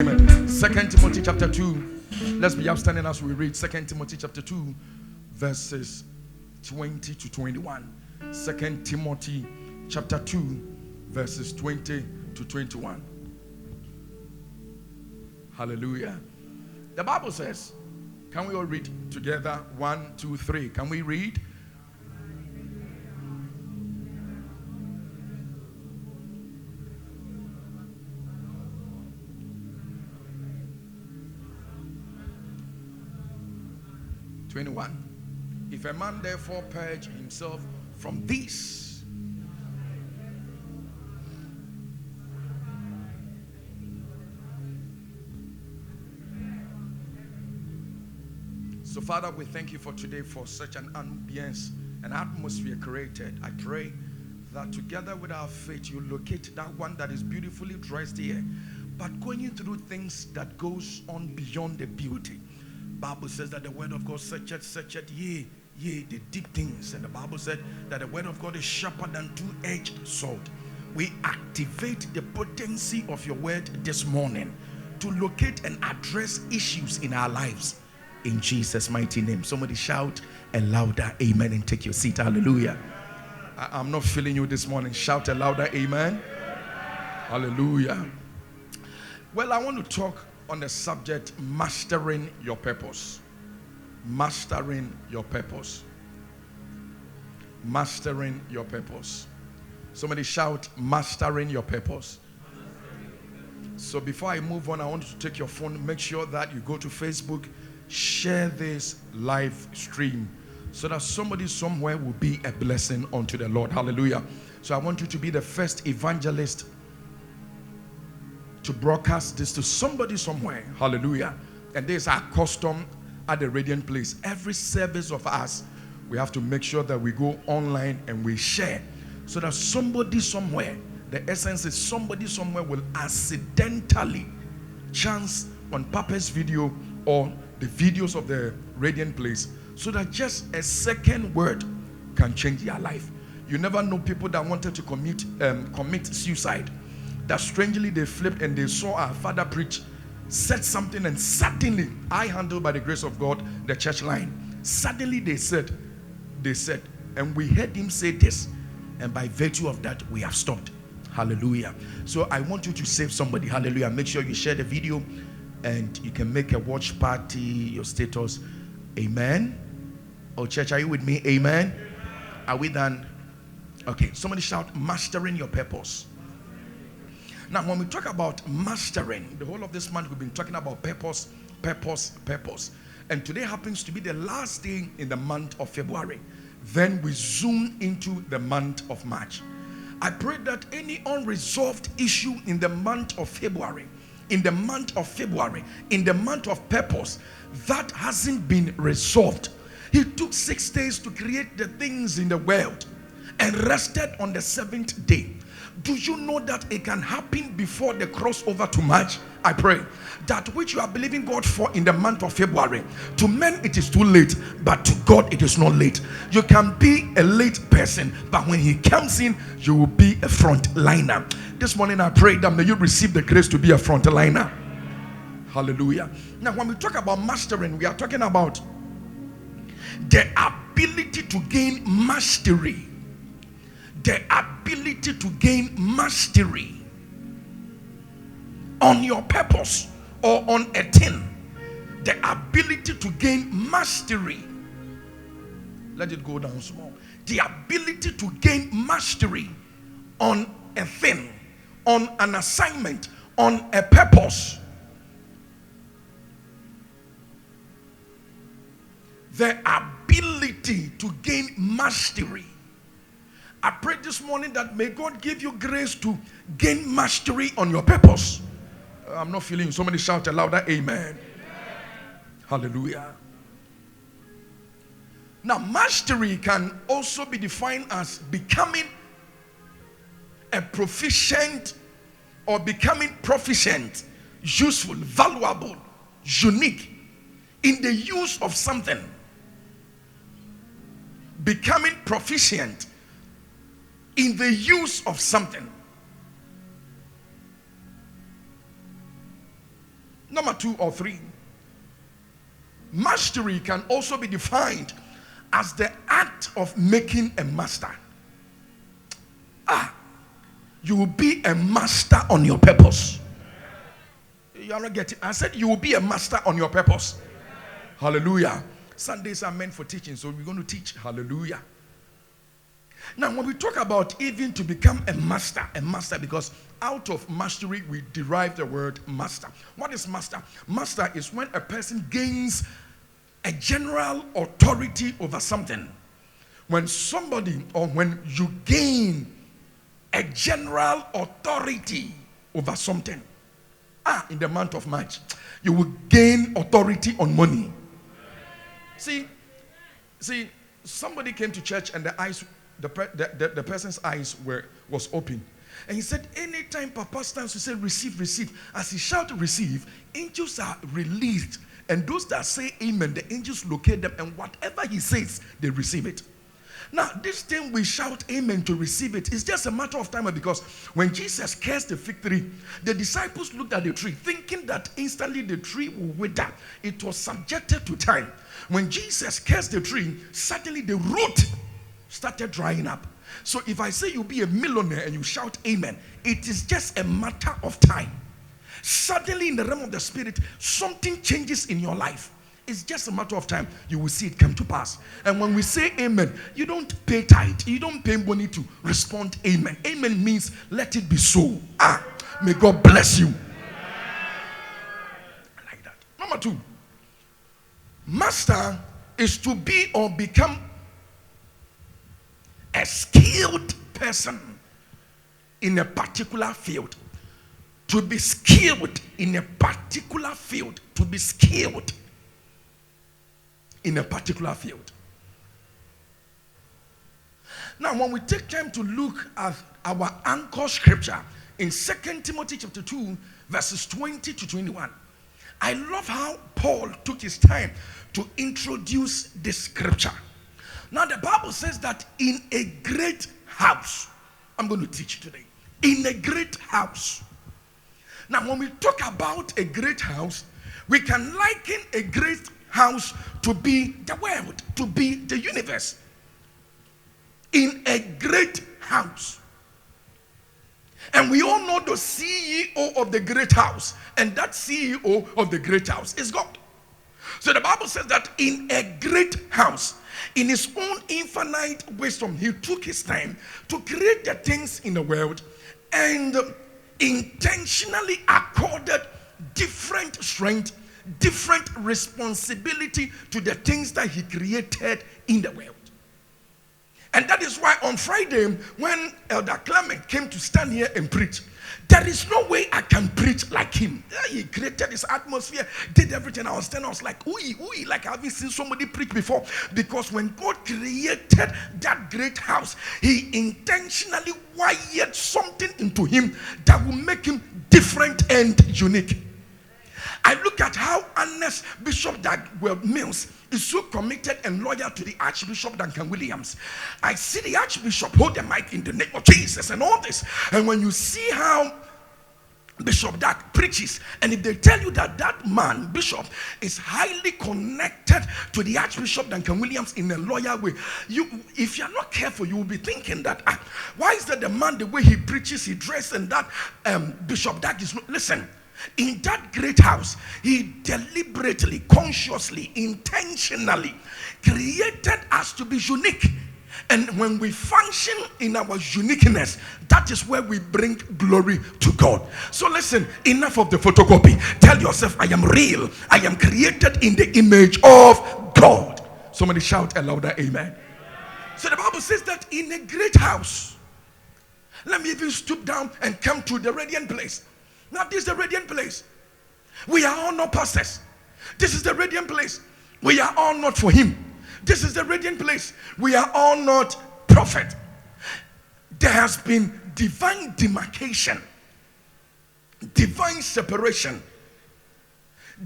Amen. 2 Timothy chapter 2. Let's be upstanding as we read 2 Timothy chapter 2, verses 20 to 21. 2 Timothy chapter 2, verses 20 to 21. Hallelujah. The Bible says, can we all read together? 1, 2, 3. Can we read? If a man therefore purge himself from these, so Father, we thank you for today, for such an ambience, an atmosphere created. I pray that together with our faith, you locate that one that is beautifully dressed here, but going through things that goes on beyond the beauty. Bible says that the word of God searcheth, yea, the deep things. And the Bible said that the word of God is sharper than two-edged sword. We activate the potency of your word this morning to locate and address issues in our lives. In Jesus' mighty name. Somebody shout a louder amen and take your seat. Hallelujah. I'm not feeling you this morning. Shout a louder amen. Hallelujah. Well, I want to talk on the subject, mastering your purpose. Mastering your purpose. Mastering your purpose. Somebody shout, mastering your purpose. So before I move on, I want you to take your phone, make sure that you go to Facebook, share this live stream so that somebody somewhere will be a blessing unto the Lord. Hallelujah. So I want you to be the first evangelist to broadcast this to somebody somewhere. Hallelujah. And this is our custom at the Radiant Place. Every service of us, we have to make sure that we go online and we share so that somebody somewhere, the essence is somebody somewhere will accidentally chance on Papa's video or the videos of the Radiant Place, so that just a second word can change their life. You never know people that wanted to commit suicide, that strangely they flipped and they saw our father preach, said something, and suddenly, I handled by the grace of God the church line. Suddenly they said, and we heard him say this, and by virtue of that, we have stopped. Hallelujah. So I want you to save somebody. Hallelujah. Make sure you share the video, and you can make a watch party, your status. Amen. Oh, church, are you with me? Amen. Are we done? Okay. Somebody shout, mastering your purpose. Now, when we talk about mastering, the whole of this month we've been talking about purpose. And today happens to be the last day in the month of February. Then we zoom into the month of March. I pray that any unresolved issue in the month of February, in the month of purpose, that hasn't been resolved. He took 6 days to create the things in the world and rested on the 7th day. Do you know that it can happen before the crossover to March? I pray that which you are believing God for in the month of February, to men it is too late, but to God it is not late. You can be a late person, but when he comes in, you will be a front liner. This morning I pray that may you receive the grace to be a front liner. Hallelujah. Now when we talk about mastering, we are talking about the ability to gain mastery. The ability to gain mastery on your purpose or on a thing. The ability to gain mastery. Let it go down small. The ability to gain mastery on a thing, on an assignment, on a purpose. The ability to gain mastery. I pray this morning that may God give you grace to gain mastery on your purpose. I'm not feeling you. Somebody shout a louder amen. Hallelujah. Now, mastery can also be defined as becoming a proficient or becoming proficient, useful, valuable, unique in the use of something. Becoming proficient in the use of something. Number 2 or 3, mastery can also be defined as the act of making a master. You will be a master on your purpose. You are not getting. I said you will be a master on your purpose. Hallelujah. Sundays are meant for teaching, so we're going to teach. Hallelujah. Now, when we talk about even to become a master, because out of mastery we derive the word master. What is master? Master is when a person gains a general authority over something. When somebody, or when you gain a general authority over something. In the month of March, you will gain authority on money. See, somebody came to church and the person's eyes was open. And he said, anytime Papa stands to say receive, receive, as he shouted receive, angels are released. And those that say amen, the angels locate them, and whatever he says, they receive it. Now, this thing we shout amen to receive it is just a matter of time, because when Jesus cursed the fig tree, the disciples looked at the tree thinking that instantly the tree will wither. It was subjected to time. When Jesus cursed the tree, suddenly the root started drying up. So if I say you'll be a millionaire and you shout amen, it is just a matter of time. Suddenly in the realm of the spirit, something changes in your life. It's just a matter of time. You will see it come to pass. And when we say amen, you don't pay tithe. You don't pay money to respond amen. Amen means let it be so. May God bless you. I like that. Number 2. Master is to be or become a skilled person in a particular field. To be skilled in a particular field. To be skilled in a particular field. Now, when we take time to look at our anchor scripture in 2 Timothy chapter 2, verses 20 to 21, I love how Paul took his time to introduce this scripture. Now, the Bible says that in a great house, I'm going to teach today, in a great house. Now, when we talk about a great house, we can liken a great house to be the world, to be the universe. In a great house. And we all know the CEO of the great house, and that CEO of the great house is God. So the Bible says that in a great house, in his own infinite wisdom, he took his time to create the things in the world and intentionally accorded different strength, different responsibility to the things that he created in the world. And that is why on Friday, when Elder Clement came to stand here and preach, there is no way I can preach like him. He created this atmosphere, did everything. I was standing, I was like, ooh, like I haven't seen somebody preach before. Because when God created that great house, he intentionally wired something into him that will make him different and unique. I look at how honest Bishop Mills is so committed and loyal to the Archbishop Duncan Williams. I see the Archbishop hold the mic in the name of Jesus and all this. And when you see how Bishop Dak preaches, and if they tell you that that man, Bishop, is highly connected to the Archbishop Duncan Williams in a loyal way, if you're not careful, you will be thinking that, why is that the man, the way he preaches, he dresses, and that Bishop Dak is... Listen. In that great house, he deliberately, consciously, intentionally created us to be unique. And when we function in our uniqueness, that is where we bring glory to God. So listen, enough of the photocopy. Tell yourself, I am real. I am created in the image of God. Somebody shout a louder amen. So the Bible says that in a great house, let me even stoop down and come to the radiant place. Now, this is the radiant place. We are all not pastors. This is the radiant place. We are all not for him. This is the radiant place. We are all not prophet. There has been divine demarcation, divine separation,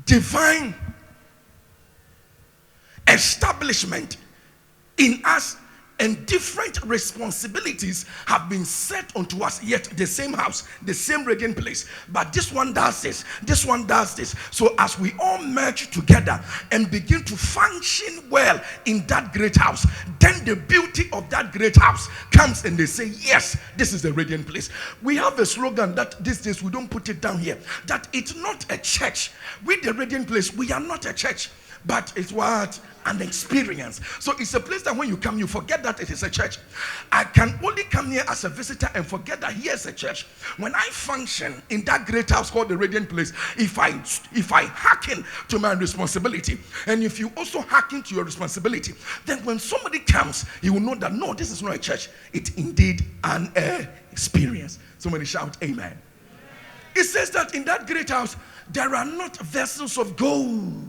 divine establishment in us and different responsibilities have been set unto us, yet the same house, the same radiant place. But this one does this one does this. So as we all merge together and begin to function well in that great house, then the beauty of that great house comes and they say, yes, this is the radiant place. We have a slogan that these days we don't put it down here, that it's not a church. With the radiant place, we are not a church, but it's what? An experience. So it's a place that when you come, you forget that it is a church. I can only come here as a visitor and forget that here's a church. When I function in that great house called the radiant place, if I hearken to my responsibility, and if you also hearken to your responsibility, then when somebody comes, you will know that no, this is not a church. It's indeed an experience. Somebody shout amen. It says that in that great house, there are not vessels of gold.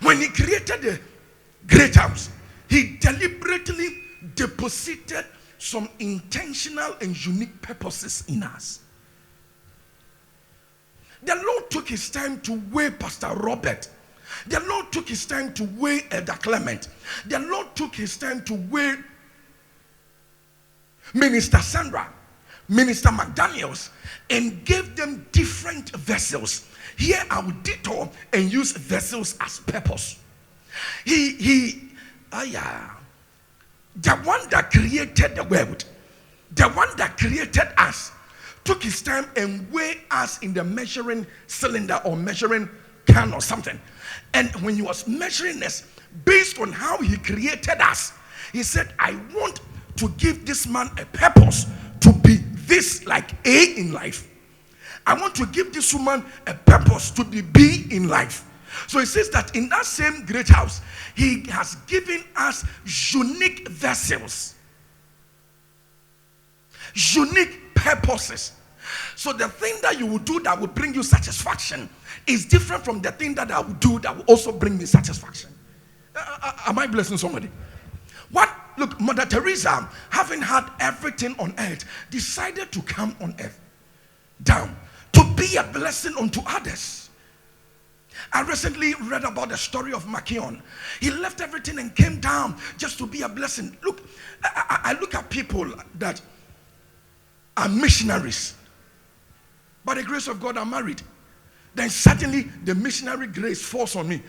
When he created the great house, he deliberately deposited some intentional and unique purposes in us. The Lord took his time to weigh Pastor Robert. The Lord took his time to weigh Elder Clement. The Lord took his time to weigh Minister Sandra, Minister McDaniels, and gave them different vessels. Here I will detour and use vessels as purpose. The one that created the world, the one that created us, took his time and weighed us in the measuring cylinder or measuring can or something. And when he was measuring us, based on how he created us, he said, I want to give this man a purpose to be this, like A in life. I want to give this woman a purpose to be B in life. So it says that in that same great house, he has given us unique vessels, unique purposes. So the thing that you will do that will bring you satisfaction is different from the thing that I will do that will also bring me satisfaction. Am I blessing somebody? What? Look, Mother Teresa, having had everything on earth, decided to come on earth down to be a blessing unto others. I recently read about the story of Makion. He left everything and came down just to be a blessing. Look, I look at people that are missionaries. By the grace of God, I'm married. Then suddenly the missionary grace falls on me.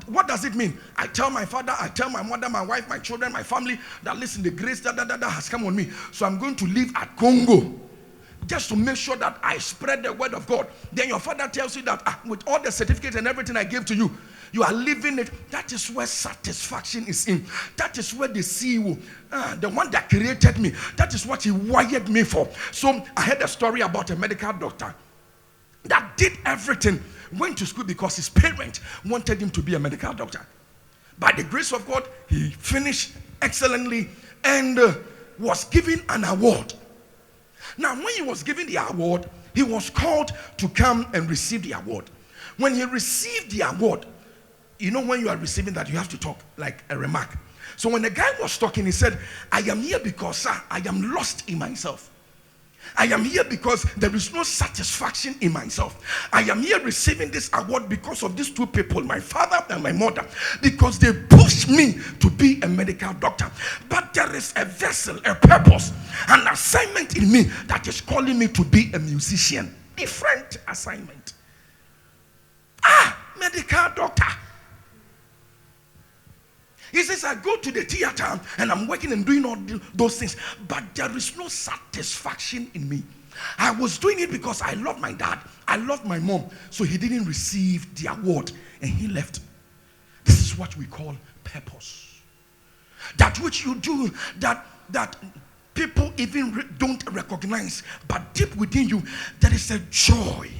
What does it mean? I tell my father, I tell my mother, my wife, my children, my family that listen, the grace that has come on me. So I'm going to live at Congo just to make sure that I spread the word of God. Then your father tells you that with all the certificates and everything I gave to you, you are living it. That is where satisfaction is in. That is where the CEO, the one that created me, that is what he wired me for. So I heard a story about a medical doctor that did everything, went to school because his parents wanted him to be a medical doctor. By the grace of God, he finished excellently and was given an award. Now, when he was given the award, he was called to come and receive the award. When he received the award, you know when you are receiving that, you have to talk like a remark. So when the guy was talking, he said, I am here because, sir, I am lost in myself. I am here because there is no satisfaction in myself. I am here receiving this award because of these two people, my father and my mother, because they pushed me to be a medical doctor. But there is a vessel, a purpose, an assignment in me that is calling me to be a musician. Different assignment. Medical doctor. He says, I go to the theater and I'm working and doing all those things, but there is no satisfaction in me. I was doing it because I love my dad, I love my mom, so he didn't receive the award and he left. This is what we call purpose. That which you do that people even don't recognize, but deep within you, there is a joy.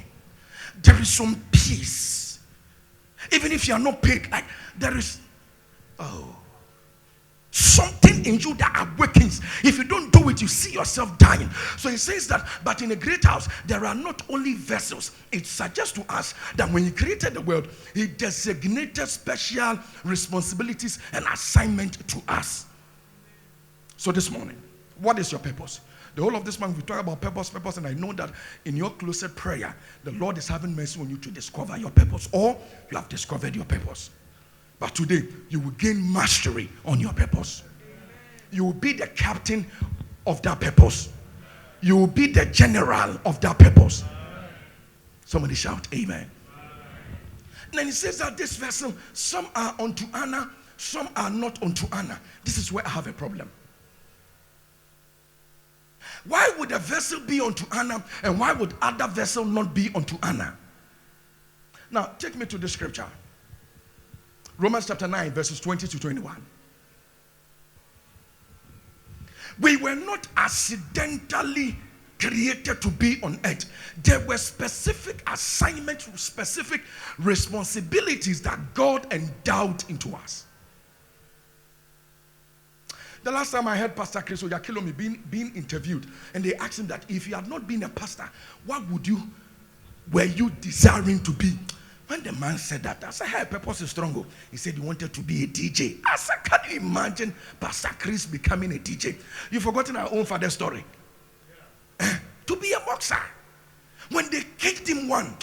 There is some peace. Even if you are not paid, like there is something in you that awakens. If you don't do it, you see yourself dying. So he says that, but in a great house, there are not only vessels. It suggests to us that when he created the world, he designated special responsibilities and assignment to us. So this morning, what is your purpose? The whole of this month, we talk about purpose, and I know that in your closet prayer, the Lord is having mercy on you to discover your purpose, or you have discovered your purpose. But today, you will gain mastery on your purpose. You will be the captain of that purpose. You will be the general of that purpose. Somebody shout amen. And then he says that this vessel, some are unto honor, some are not unto honor. This is where I have a problem. Why would a vessel be unto honor, and why would other vessel not be unto honor? Now, take me to the scripture. Romans chapter 9, verses 20 to 21. We were not accidentally created to be on earth. There were specific assignments, specific responsibilities that God endowed into us. The last time I heard Pastor Chris Oyakhilome being interviewed, and they asked him that if you had not been a pastor, what were you desiring to be? When the man said that, I said, hey, purpose is strong. He said he wanted to be a DJ. I said, can you imagine Pastor Chris becoming a DJ? You've forgotten our own father's story. To be a boxer. When they kicked him one,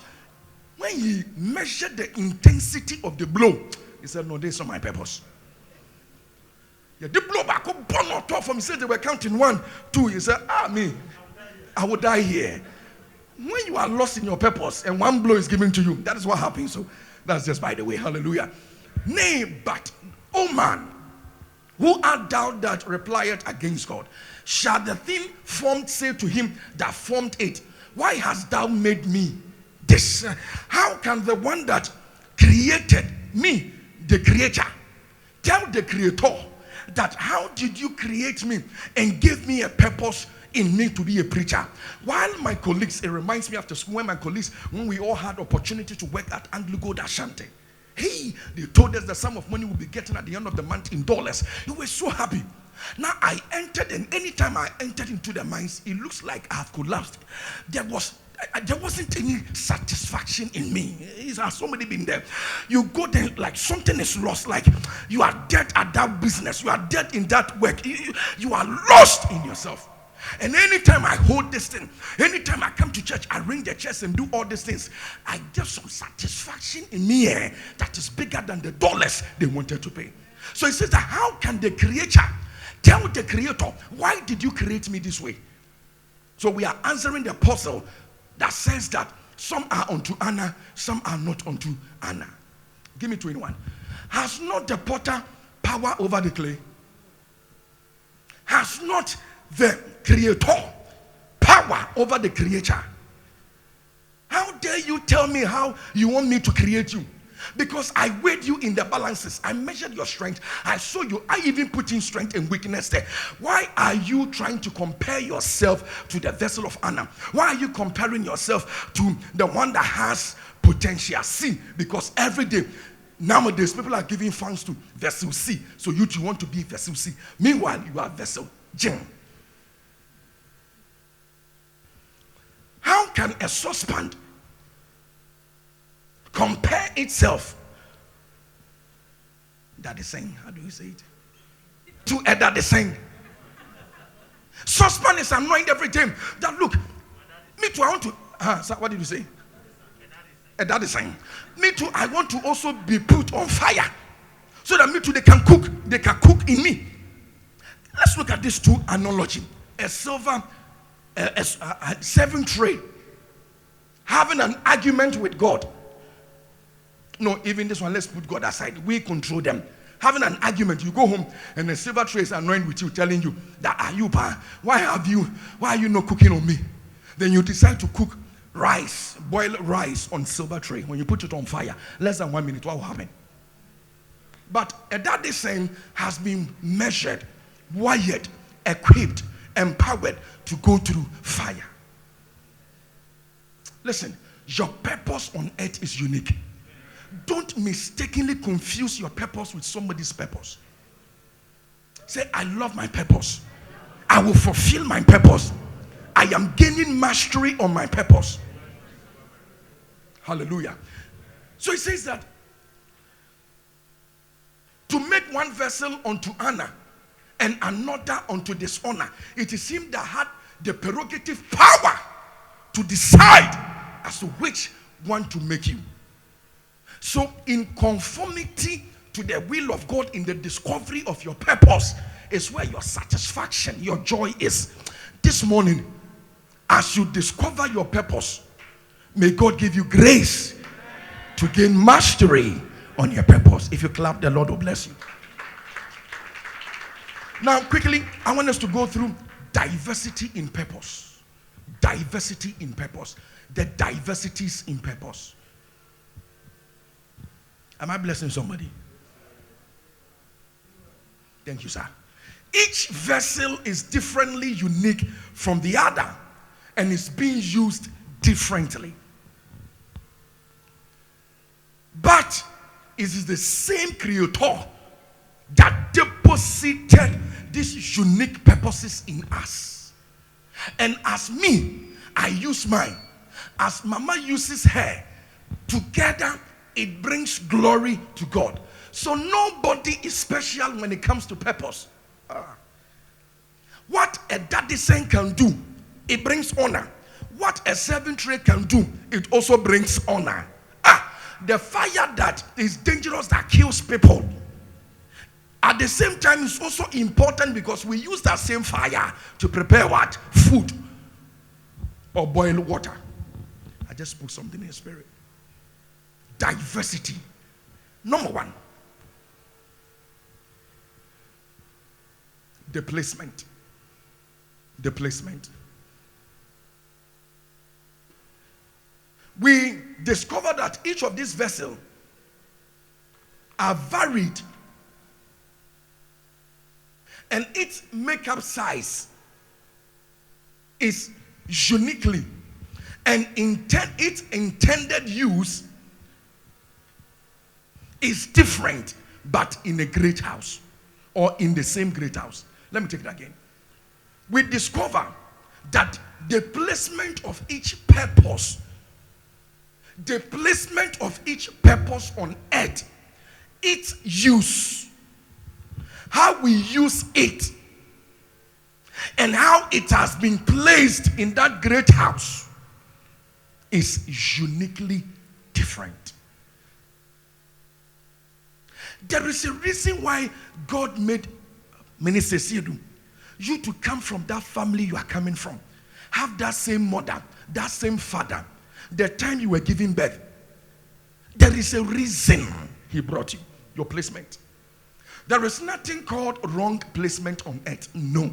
when he measured the intensity of the blow, he said, no, this is not my purpose. Yeah, the blow back up, burn on top from. He said they were counting 1, 2. He said, me, I will die here. When you are lost in your purpose and one blow is given to you, that is what happens. So that's just by the way. Hallelujah. Nay, but, O man, who art thou that replieth against God? Shall the thing formed say to him that formed it, why hast thou made me this? How can the one that created me, the creator, tell the creator that how did you create me and give me a purpose in me to be a preacher? While my colleagues, it reminds me after school when we all had opportunity to work at Anglo Gold Ashanti. Hey, they told us the sum of money we'll be getting at the end of the month in dollars. We were so happy. Now I entered, and anytime I entered into the mines, it looks like I have collapsed. There wasn't any satisfaction in me. Has somebody been there? You go there like something is lost, like you are dead at that business, you are dead in that work, you are lost in yourself. And anytime I hold this thing, anytime I come to church, I ring the chest and do all these things, I get some satisfaction in me that is bigger than the dollars they wanted to pay. So he says that how can the creator tell the creator, why did you create me this way? So we are answering the puzzle that says that some are unto honor, some are not unto honor. Give me 21. Has not the potter power over the clay? Has not the creator power over the creature? How dare you tell me how you want me to create you? Because I weighed you in the balances. I measured your strength. I saw you. I even put in strength and weakness there. Why are you trying to compare yourself to the vessel of honor? Why are you comparing yourself to the one that has potential? See, because every day, nowadays, people are giving thanks to vessel C. So you too want to be vessel C. Meanwhile, you are vessel J. How can a saucepan compare itself, that is saying, how do you say it, to a that is saying? Saucepan is annoying every time. That look, me too, I want to, what did you say? That is saying, me too, I want to also be put on fire, so that me too, they can cook in me. Let's look at these two analogy. A silver, a serving tray, having an argument with God. No, even this one, let's put God aside. We control them. Having an argument, you go home and the silver tray is annoying with you, telling you that, why are you not cooking on me? Then you decide to cook rice, boil rice on silver tray. When you put it on fire, less than 1 minute, what will happen? But that the same has been measured, wired, equipped, empowered to go through fire. Listen, your purpose on earth is unique. Don't mistakenly confuse your purpose with somebody's purpose. Say, I love my purpose. I will fulfill my purpose. I am gaining mastery on my purpose. Hallelujah. So he says that to make one vessel unto honor and another unto dishonor, it is him that had the prerogative power to decide as to which one to make you. So in conformity to the will of God in the discovery of your purpose is where your satisfaction, your joy is. This morning, as you discover your purpose, may God give you grace to gain mastery on your purpose. If you clap, the Lord will bless you. Now, quickly, I want us to go through diversity in purpose. Diversity in purpose. The diversities in purpose. Am I blessing somebody? Thank you, sir. Each vessel is differently unique from the other and is being used differently. But it is the same Creator that deposited these unique purposes in us. And as me, I use mine. As Mama uses her, together it brings glory to God. So nobody is special when it comes to purpose. What a daddy son can do, it brings honor. What a servant trade can do, it also brings honor. The fire that is dangerous, that kills people, at the same time is also important because we use that same fire to prepare what? Food or boil water. I just put something in the spirit. Diversity. Number one. Displacement. Displacement. We discover that each of these vessels are varied, and its makeup size is uniquely, and its intended use is different, but in a great house or in the same great house. Let me take it again. We discover that the placement of each purpose, the placement of each purpose on earth, its use, how we use it, and how it has been placed in that great house is uniquely different. There is a reason why God made Minister Siedu, you to come from that family you are coming from, have that same mother, that same father. The time you were giving birth, there is a reason he brought you, your placement. There is nothing called wrong placement on earth. No.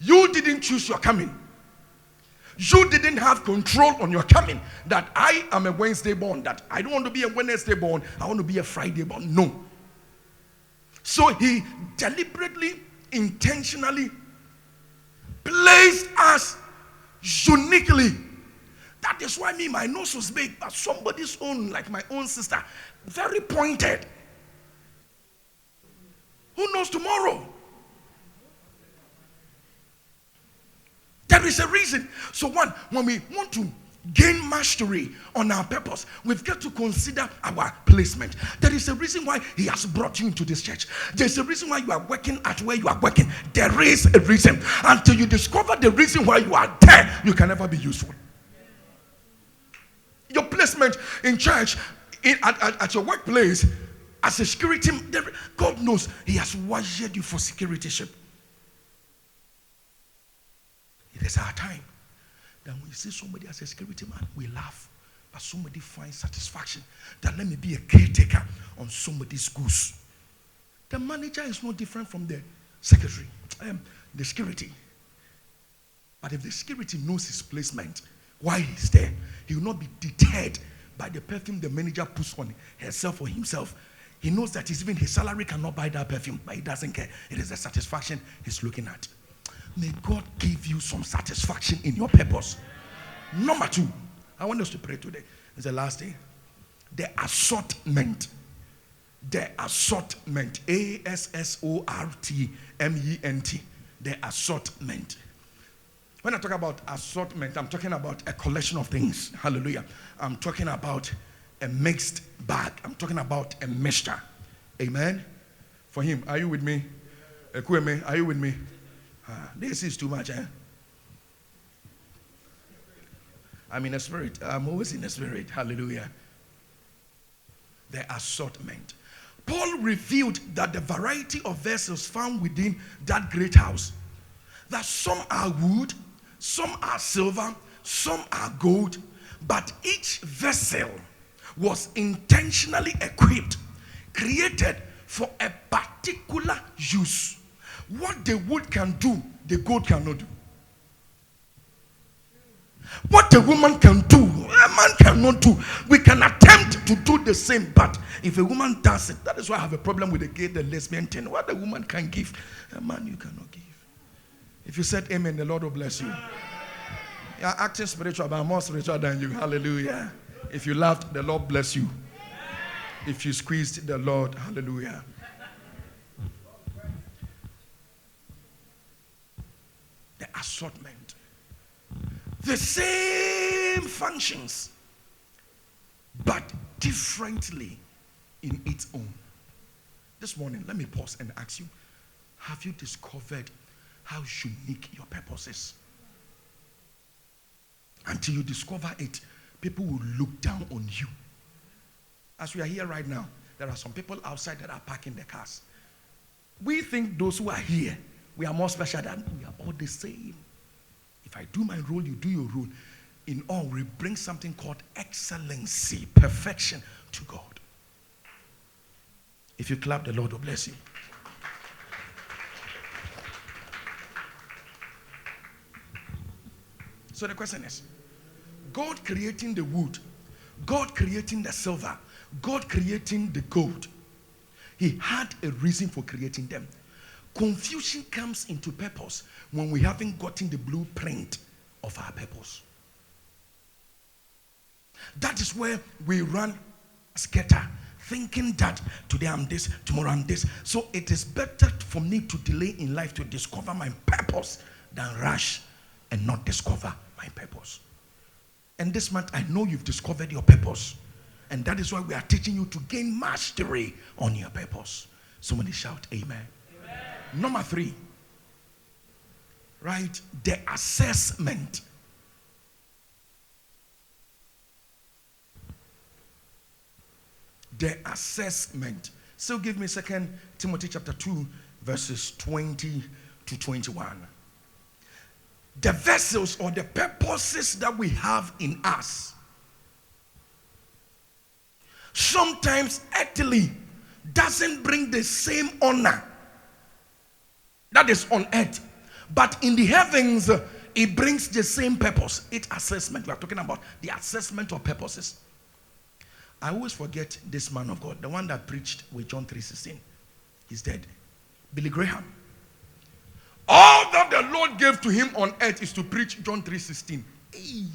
You didn't choose your coming. You didn't have control on your coming. That I am a Wednesday born, that I don't want to be a Wednesday born, I want to be a Friday born. No. So he deliberately, intentionally placed us uniquely. That is why my nose was big, but somebody's own, like my own sister, very pointed. Who knows tomorrow? There is a reason. So when we want to gain mastery on our purpose, we've got to consider our placement. There is a reason why he has brought you into this church. There's a reason why you are working at where you are working. There is a reason. Until you discover the reason why you are there, you can never be useful. Your placement in church, at your workplace, as a security, God knows he has wired you for securityship. It is our time that when you see somebody as a security man, we laugh. But somebody finds satisfaction that let me be a caretaker on somebody's goose. The manager is no different from the secretary, the security. But if the security knows his placement, why he's there, he will not be deterred by the perfume the manager puts on herself or himself. He knows that even his salary cannot buy that perfume, but he doesn't care. It is the satisfaction he's looking at. May God give you some satisfaction in your purpose. Number two, I want us to pray today. It's the last day. The assortment. The assortment. ASSORTMENT. The assortment. When I talk about assortment, I'm talking about a collection of things. Hallelujah. I'm talking about a mixed bag. I'm talking about a mixture. Amen. For him, are you with me? Ekweme, are you with me? This is too much, eh? I'm in the spirit. I'm always in the spirit. Hallelujah. The assortment. Paul revealed that the variety of vessels found within that great house, that some are wood, some are silver, some are gold, but each vessel was intentionally equipped, created for a particular use. What the wood can do, the gold cannot do. What a woman can do, a man cannot do. We can attempt to do the same, but if a woman does it, that is why I have a problem with the gay, the lesbian thing. What a woman can give, a man you cannot give. If you said amen, the Lord will bless you. You are acting spiritual, but I'm more spiritual than you. Hallelujah. If you laughed, the Lord bless you. If you squeezed, the Lord, hallelujah. The assortment. The same functions, but differently in its own. This morning, let me pause and ask you, have you discovered how unique your purpose is? Until you discover it, people will look down on you. As we are here right now, there are some people outside that are parking their cars. We think those who are here, we are more special than we are all the same. If I do my role, you do your role. In all, we bring something called excellency, perfection to God. If you clap, the Lord will bless you. So the question is, God creating the wood, God creating the silver, God creating the gold, He had a reason for creating them. Confusion comes into purpose when we haven't gotten the blueprint of our purpose. That is where we run scatter, thinking that today I'm this, tomorrow I'm this. So it is better for me to delay in life to discover my purpose than rush and not discover my purpose. And this month, I know you've discovered your purpose. And that is why we are teaching you to gain mastery on your purpose. Somebody shout amen. Number 3, right? The assessment. The assessment. So give me 2 Timothy chapter 2, verses 20 to 21. The vessels or the purposes that we have in us, sometimes earthly doesn't bring the same honor that is on earth, but in the heavens it brings the same purpose. It's assessment. We are talking about the assessment of purposes. I always forget this man of God, the one that preached with John 3:16. He's dead. Billy Graham. All that the Lord gave to him on earth is to preach John 3:16. Hey.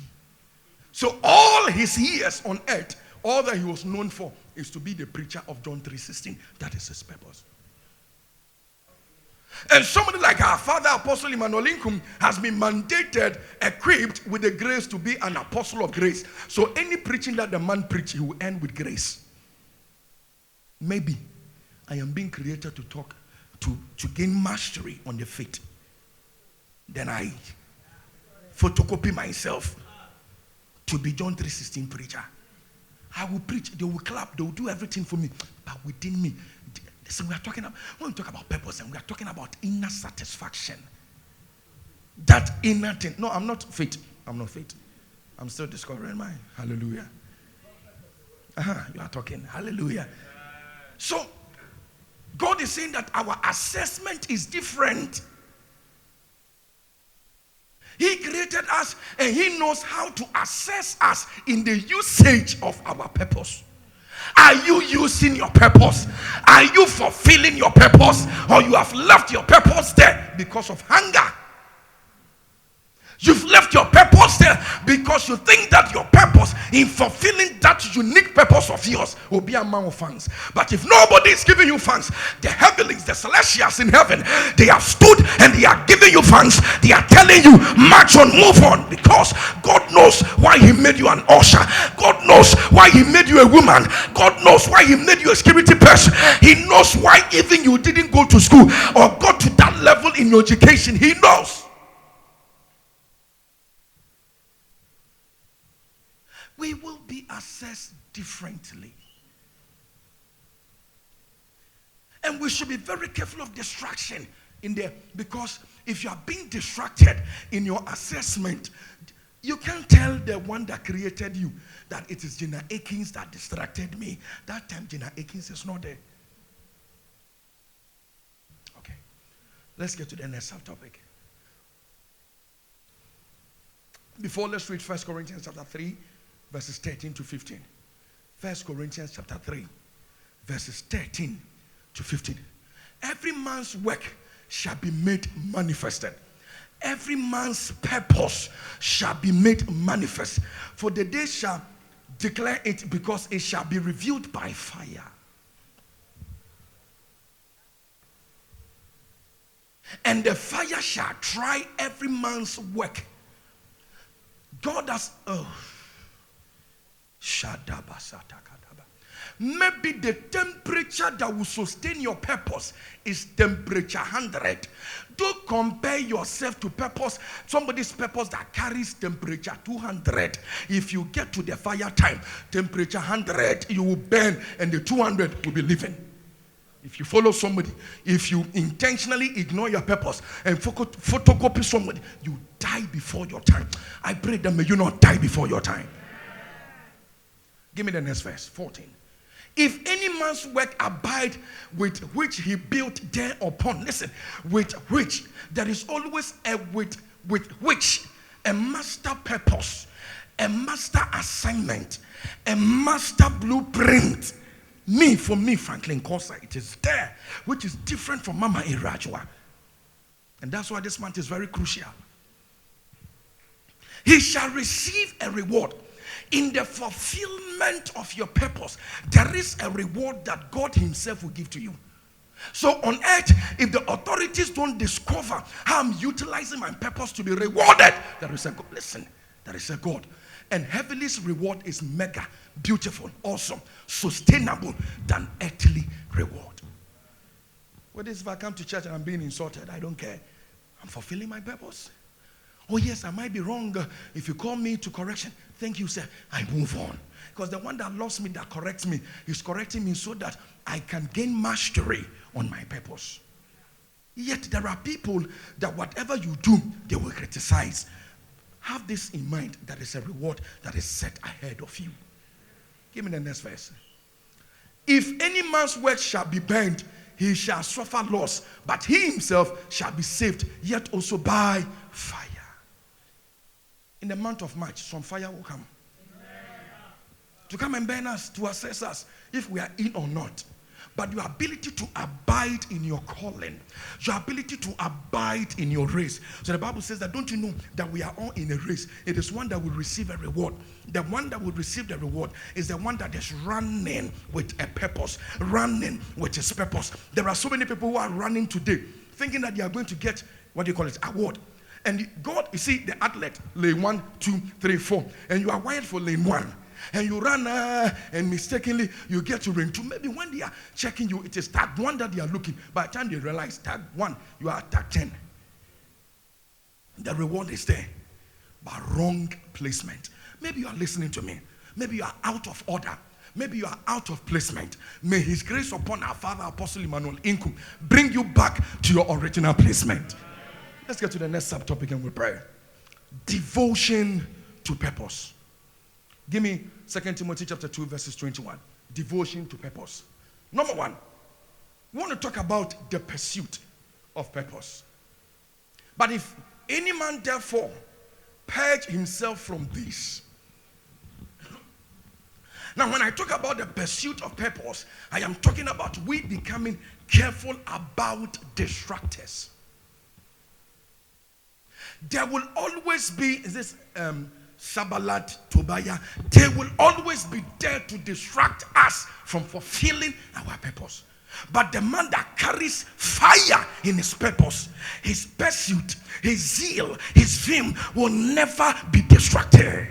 So all his years on earth, all that he was known for is to be the preacher of John 3:16. That is his purpose. And somebody like our father, Apostle Emmanuel Lincoln, has been mandated, equipped with the grace to be an apostle of grace. So any preaching that the man preaches, he will end with grace. Maybe I am being created to talk, to gain mastery on the faith. Then I photocopy myself to be John 3:16 preacher. I will preach, they will clap, they will do everything for me. But within me, listen, we are talking about, when we talk about purpose, and we are talking about inner satisfaction. That inner thing. No, I'm not faith. I'm not faith. I'm still discovering mine. Hallelujah. You are talking. Hallelujah. So, God is saying that our assessment is different. He created us and He knows how to assess us in the usage of our purpose. Are you using your purpose? Are you fulfilling your purpose? Or you have left your purpose there because of hunger? You've left your purpose there because you think that your purpose in fulfilling that unique purpose of yours will be amount of thanks. But if nobody is giving you thanks, the heavenlies, the celestials in heaven, they have stood and they are giving you thanks. They are telling you, march on, move on, because God knows why He made you an usher. God knows why He made you a woman. God knows why He made you a security person. He knows why even you didn't go to school or got to that level in your education. He knows. We will be assessed differently. And we should be very careful of distraction in there, because if you are being distracted in your assessment, you can't tell the one that created you that it is Gina Akins that distracted me. That time Gina Akins is not there. Okay. Let's get to the next subtopic. Before, let's read 1 Corinthians chapter 3, verses 13 to 15. 1 Corinthians chapter 3, verses 13 to 15. Every man's work shall be made manifested. Every man's purpose shall be made manifest. For the day shall declare it, because it shall be revealed by fire. And the fire shall try every man's work. God has maybe the temperature that will sustain your purpose is temperature 100. Don't compare yourself to purpose, somebody's purpose that carries temperature 200. If you get to the fire time, temperature 100, you will burn, and the 200 will be living. If you follow somebody, if you intentionally ignore your purpose and photocopy somebody, you die before your time. I pray that may you not die before your time. Give me the next verse, 14. If any man's work abide with which he built thereupon, listen, with which, there is always with which a master purpose, a master assignment, a master blueprint. For me, Franklin Korsah, it is there, which is different from Mama Irajwa. And that's why this month is very crucial. He shall receive a reward. In the fulfillment of your purpose, there is a reward that God himself will give to you. So on earth, if the authorities don't discover how I'm utilizing my purpose to be rewarded, there is a God. Listen, there is a God. And heavenly's reward is mega, beautiful, awesome, sustainable than earthly reward. What is if I come to church and I'm being insulted? I don't care. I'm fulfilling my purpose. Oh yes, I might be wrong. If you call me to correction, thank you, sir. I move on. Because the one that loves me, that corrects me, is correcting me so that I can gain mastery on my purpose. Yet there are people that whatever you do, they will criticize. Have this in mind, that is a reward that is set ahead of you. Give me the next verse. If any man's work shall be burned, he shall suffer loss, but he himself shall be saved, yet also by fire. In the month of March, some fire will come. To come and burn us, to assess us, if we are in or not. But your ability to abide in your calling, your ability to abide in your race. So the Bible says that, don't you know that we are all in a race? It is one that will receive a reward. The one that will receive the reward is the one that is running with a purpose, running with his purpose. There are so many people who are running today, thinking that they are going to get, what do you call it, award. And God, you see, the athlete, lane 1, 2, 3, 4, and you are wired for lane 1. And you run and mistakenly you get to lane 2. Maybe when they are checking you, it is tag 1 that they are looking. By the time they realize tag 1, you are at tag 10. The reward is there, but wrong placement. Maybe you are listening to me. Maybe you are out of order. Maybe you are out of placement. May his grace upon our Father, Apostle Emmanuel Inkum, bring you back to your original placement. Let's get to the next subtopic and we'll pray. Devotion to purpose. Give me 2 Timothy chapter 2, verses 21. Devotion to purpose. Number 1, we want to talk about the pursuit of purpose. But if any man therefore purge himself from this. Now, when I talk about the pursuit of purpose, I am talking about we becoming careful about distractors. There will always be, Sabalat, Tobiah, they will always be there to distract us from fulfilling our purpose. But the man that carries fire in his purpose, his pursuit, his zeal, his vim will never be distracted.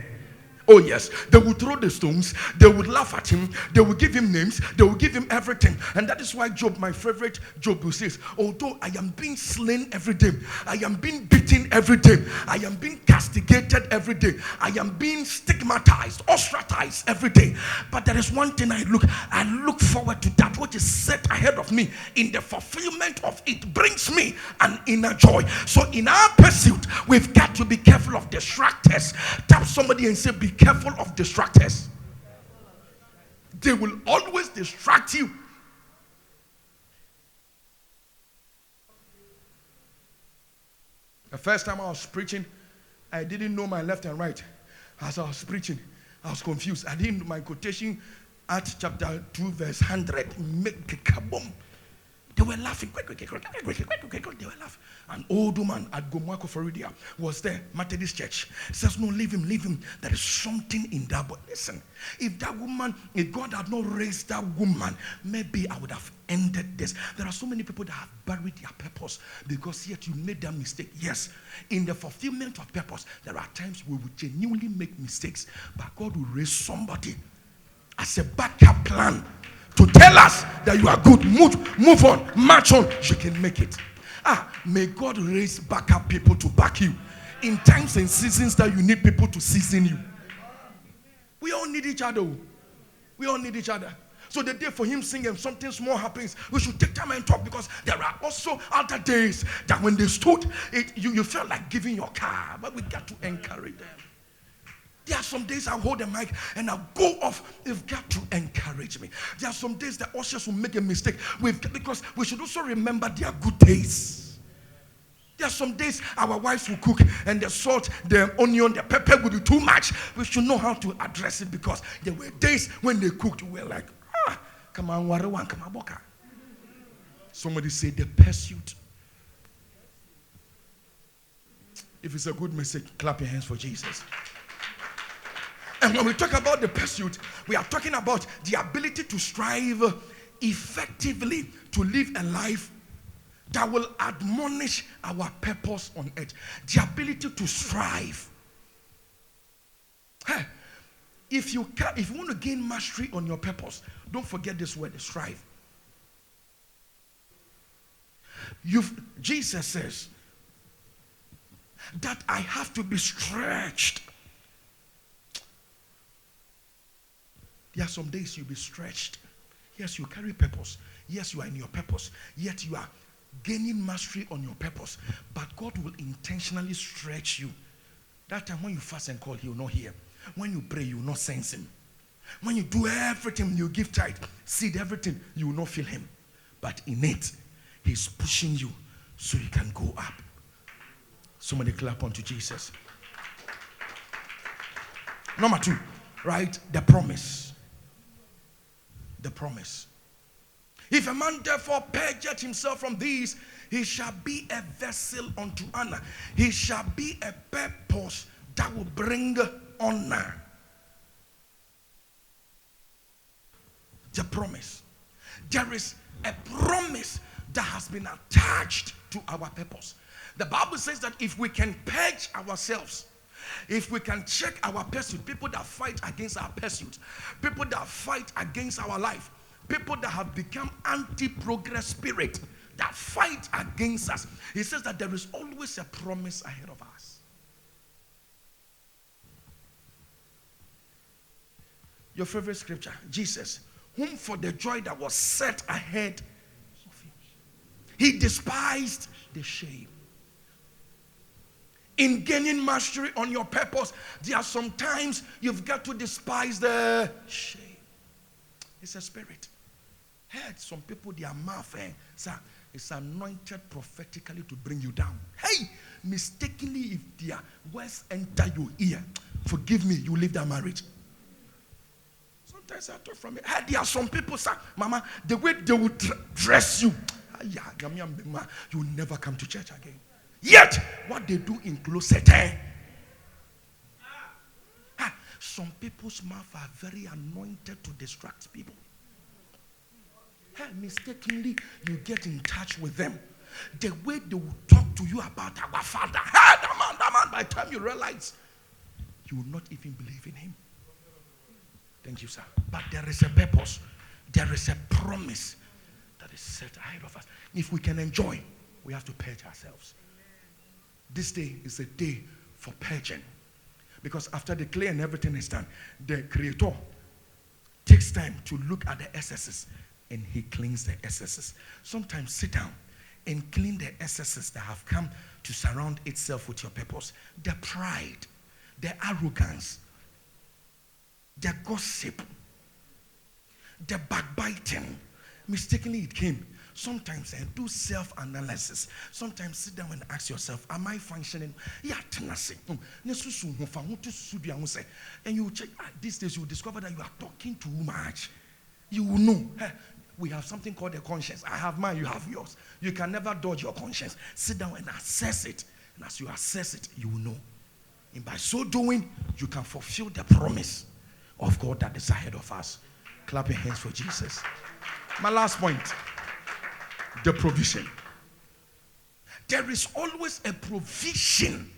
Oh yes, they would throw the stones, they would laugh at him, they would give him names, they would give him everything. And that is why Job, my favorite Job, who says, although I am being slain every day, I am being beaten every day, I am being castigated every day, I am being stigmatized, ostracized every day, but there is one thing I look forward to, that which is set ahead of me. In the fulfillment of it brings me an inner joy. So in our pursuit, we've got to be careful of distractors. Tap somebody and say, be careful of distractors. They will always distract you. The first time I was preaching, I didn't know my left and right. As I was preaching, I was confused. I didn't know my quotation, Acts chapter 2 verse 100. They were laughing. They were laughing. An old woman at Gomwako Florida was there, Methodist Church. Says, no, leave him. There is something in that boy. Listen, if God had not raised that woman, maybe I would have ended this. There are so many people that have buried their purpose because yet you made that mistake. Yes, in the fulfillment of purpose, there are times we will genuinely make mistakes, but God will raise somebody as a backup plan to tell us that you are good. Move on, march on. You can make it. May God raise backup people to back you in times and seasons that you need people to season you. We all need each other. We all need each other. So the day for him singing, something small happens, we should take time and talk, because there are also other days that when they stood, you felt like giving your car, but we got to encourage them. There are some days I hold the mic and I'll go off. You've got to encourage me. There are some days the ushers will make a mistake. Because we should also remember their good days. There are some days our wives will cook and the salt, the onion, the pepper will be too much. We should know how to address it, because there were days when they cooked, we were like, come on, warawan, come on, boka. Somebody say the pursuit. If it's a good message, clap your hands for Jesus. And when we talk about the pursuit, we are talking about the ability to strive effectively to live a life that will admonish our purpose on earth. The ability to strive. Hey, if you want to gain mastery on your purpose, don't forget this word, strive. Jesus says that I have to be stretched. There are some days you'll be stretched. Yes, you carry purpose. Yes, you are in your purpose. Yet you are gaining mastery on your purpose. But God will intentionally stretch you. That time when you fast and call, He will not hear. When you pray, you will not sense Him. When you do everything, you give tithe, seed, everything, you will not feel Him. But in it, He's pushing you so you can go up. Somebody clap unto Jesus. Number 2, right? The promise. The promise. If a man therefore purgeth himself from these, he shall be a vessel unto honor. He shall be a purpose that will bring honor. The promise. There is a promise that has been attached to our purpose. The Bible says that if we can purge ourselves, if we can check our pursuit, people that fight against our pursuit, people that fight against our life, people that have become anti-progress spirit, that fight against us, he says that there is always a promise ahead of us. Your favorite scripture, Jesus, whom for the joy that was set ahead of him, he despised the shame. In gaining mastery on your purpose, there are some times you've got to despise the shame. It's a spirit. Heard some people, their mouth, it's anointed prophetically to bring you down. Hey, mistakenly, if their words enter your ear, forgive me, you leave that marriage. Sometimes I talk from it. Hey, there are some people, sir, Mama, the way they will dress you, you will never come to church again. Yet, what they do in closet, some people's mouth are very anointed to distract people. Mistakenly, you get in touch with them. The way they will talk to you about our father, that man, by the time you realize, you will not even believe in him. Thank you, sir. But there is a purpose. There is a promise that is set ahead of us. If we can enjoy, we have to purge ourselves. This day is a day for purging. Because after the clay and everything is done, the Creator takes time to look at the excesses and he cleans the excesses. Sometimes sit down and clean the excesses that have come to surround itself with your purpose. The pride, the arrogance, the gossip, the backbiting. Mistakenly it came. Sometimes do self-analysis. Sometimes sit down and ask yourself, am I functioning? And you check, these days you will discover that you are talking too much. You will know. We have something called a conscience. I have mine, you have yours. You can never dodge your conscience. Sit down and assess it. And as you assess it, you will know. And by so doing, you can fulfill the promise of God that is ahead of us. Clap your hands for Jesus. My last point. The provision. There is always a provision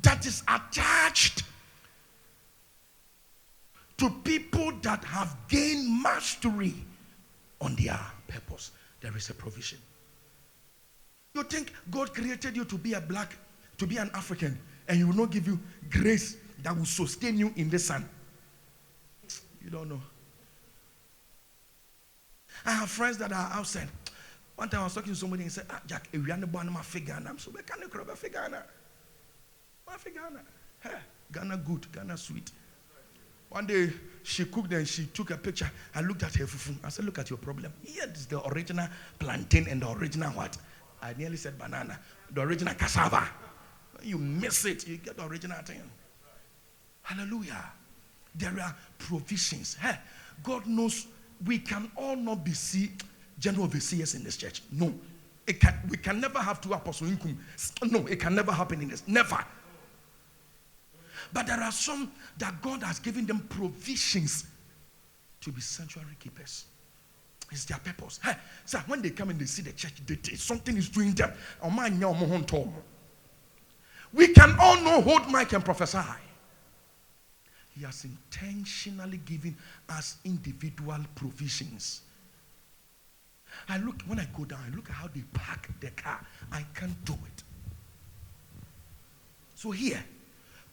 that is attached to people that have gained mastery on their purpose. There is a provision. You think God created you to be a black, to be an African, and he will not give you grace that will sustain you in the sun? You don't know. I have friends that are outside. One time I was talking to somebody and said, Jack, if you are not figure, I'm so I can't crop a figure. Ghana good, Ghana sweet. One day she cooked and she took a picture. I looked at her fufu. I said, look at your problem. Here is the original plantain and the original what? I nearly said banana. The original cassava. When you miss it, you get the original thing. Hallelujah. There are provisions. God knows. We can all not be general overseers in this church. No. We can never have two apostles. No, it can never happen in this. Never. But there are some that God has given them provisions to be sanctuary keepers. It's their purpose. So when they come and they see the church, something is doing them. We can all know, hold mic and prophesy. He has intentionally given us individual provisions. When I go down, I look at how they park the car. I can't do it. So here,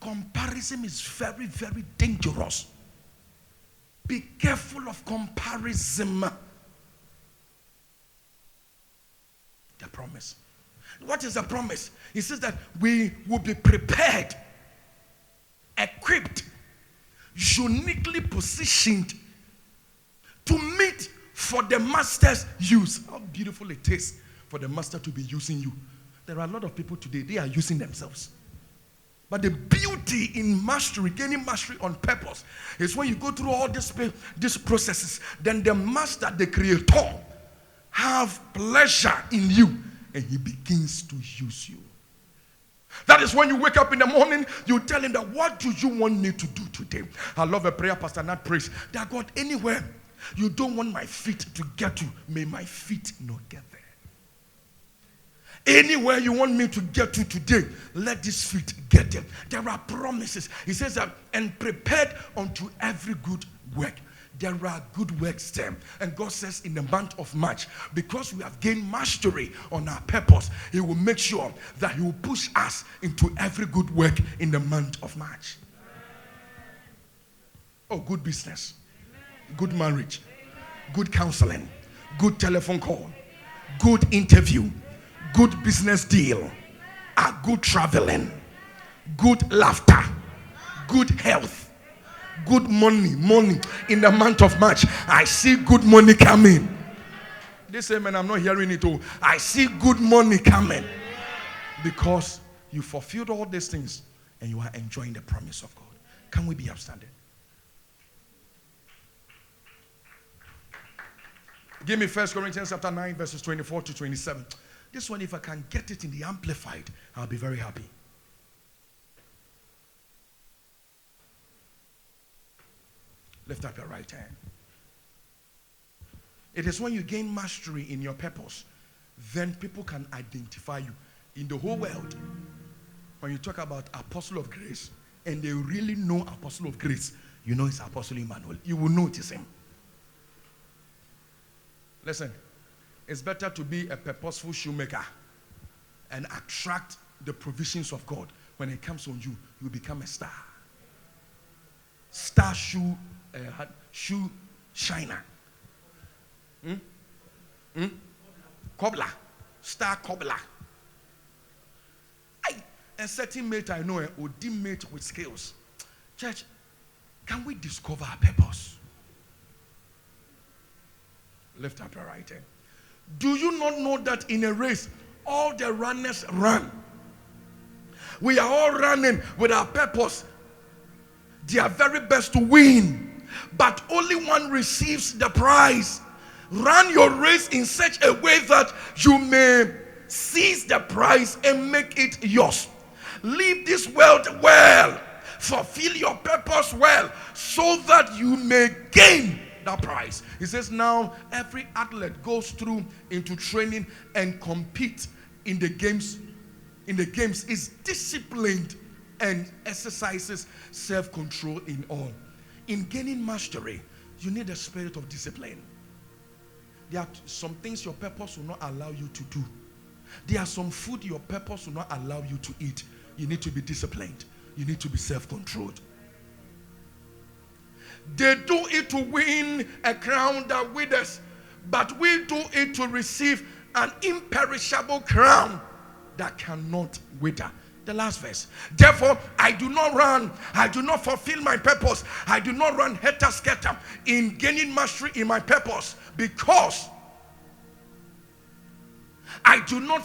comparison is very, very dangerous. Be careful of comparison. The promise. What is the promise? He says that we will be prepared, equipped, uniquely positioned to meet for the master's use. How beautiful it is for the master to be using you. There are a lot of people today, they are using themselves. But the beauty in mastery, gaining mastery on purpose, is when you go through all these processes, then the master, the creator, have pleasure in you and he begins to use you. That is when you wake up in the morning, you tell him that, what do you want me to do today? I love a prayer Pastor Nat prays that, God, anywhere you don't want my feet to get to, may my feet not get there. Anywhere you want me to get to today, let this feet get there. There are promises. He says that, and prepared unto every good work. There are good works there. And God says in the month of March, because we have gained mastery on our purpose, he will make sure that he will push us into every good work in the month of March. Oh, good business, good marriage, good counseling, good telephone call, good interview, good business deal, a good traveling, good laughter, good health, good money in the month of March. I see good money coming. This amen, I'm not hearing it all. I see good money coming because you fulfilled all these things and you are enjoying the promise of God. Can we be upstanding? Give me 1 Corinthians chapter 9 verses 24 to 27. This one, if I can get it in the Amplified, I'll be very happy. Lift up your right hand. It is when you gain mastery in your purpose, then people can identify you in the whole world. When you talk about apostle of grace, and they really know apostle of grace, you know it's Apostle Emmanuel. You will notice him. Listen, it's better to be a purposeful shoemaker and attract the provisions of God. When it comes on you, you become a star. Star shoe shiner. Cobbler. Star cobbler. A certain mate I know, a dim mate with skills. Church, can we discover our purpose? Lift up your right hand. Do you not know that in a race, all the runners run? We are all running with our purpose, their very best to win, but only one receives the prize. Run your race in such a way that you may seize the prize and make it yours. Live this world well, fulfill your purpose well, so that you may gain that prize. He says now every athlete goes through into training and compete in the games. In the games is disciplined and exercises self-control in all. In gaining mastery, you need a spirit of discipline. There are some things your purpose will not allow you to do. There are some food your purpose will not allow you to eat. You need to be disciplined. You need to be self-controlled. They do it to win a crown that withers, but we do it to receive an imperishable crown that cannot wither. The last verse. Therefore, I do not run. I do not fulfill my purpose. I do not run helter-skelter in gaining mastery in my purpose, because I do not